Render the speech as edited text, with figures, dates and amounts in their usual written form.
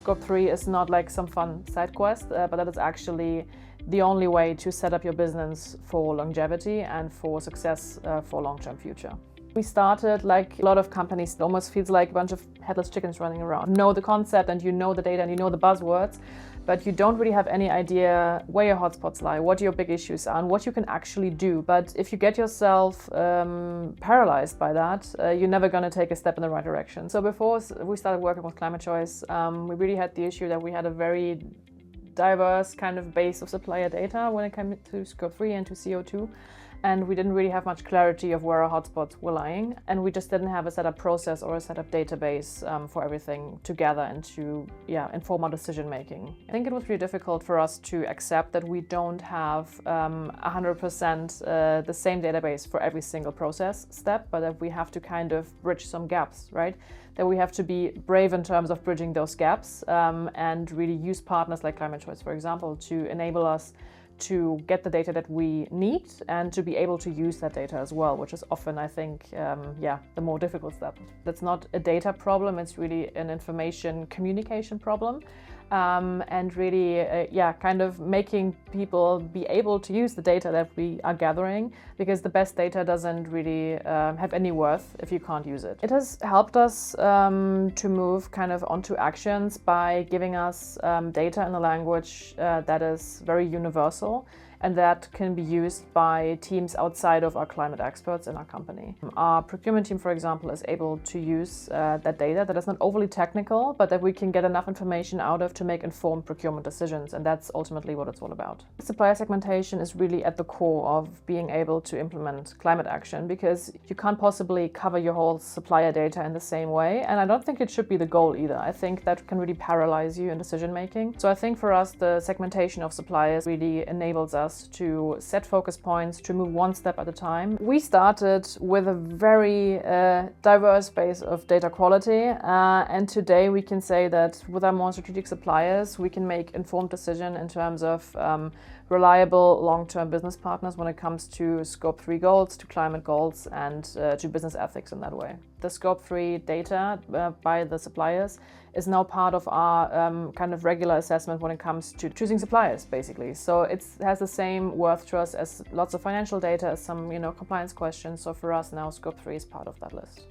Scope 3 is not like some fun side quest, but that is actually the only way to set up your business for longevity and for success for long-term future. We started like a lot of companies. It almost feels like a bunch of headless chickens running around. You know the concept and you know the data and you know the buzzwords, but you don't really have any idea where your hotspots lie, what your big issues are, and what you can actually do. But if you get yourself paralyzed by that, you're never going to take a step in the right direction. So before we started working with Climate Choice, we really had the issue that we had a very diverse kind of base of supplier data when it came to Scope 3 and to CO2. And we didn't really have much clarity of where our hotspots were lying. And we just didn't have a setup process or a setup database for everything together and to inform our decision making. I think it was really difficult for us to accept that we don't have 100% the same database for every single process step, but that we have to kind of bridge some gaps, right? That we have to be brave in terms of bridging those gaps and really use partners like Climate Choice, for example, to enable us to get the data that we need and to be able to use that data as well, which is often, I think, the more difficult step. That's not a data problem, it's really an information communication problem. And really, kind of making people be able to use the data that we are gathering, because the best data doesn't really have any worth if you can't use it. It has helped us to move kind of onto actions by giving us data in a language that is very universal and that can be used by teams outside of our climate experts in our company. Our procurement team, for example, is able to use that data that is not overly technical, but that we can get enough information out of to make informed procurement decisions, and that's ultimately what it's all about. Supplier segmentation is really at the core of being able to implement climate action, because you can't possibly cover your whole supplier data in the same way, and I don't think it should be the goal either. I think that can really paralyze you in decision making. So I think for us, the segmentation of suppliers really enables us to set focus points, to move one step at a time. We started with a very diverse base of data quality, and today we can say that with our more strategic suppliers, we can make informed decisions in terms of reliable long-term business partners when it comes to Scope 3 goals, to climate goals, and to business ethics in that way. The Scope 3 data by the suppliers is now part of our kind of regular assessment when it comes to choosing suppliers, basically. So it has the same worth to us as lots of financial data, as some compliance questions. So for us now, Scope 3 is part of that list.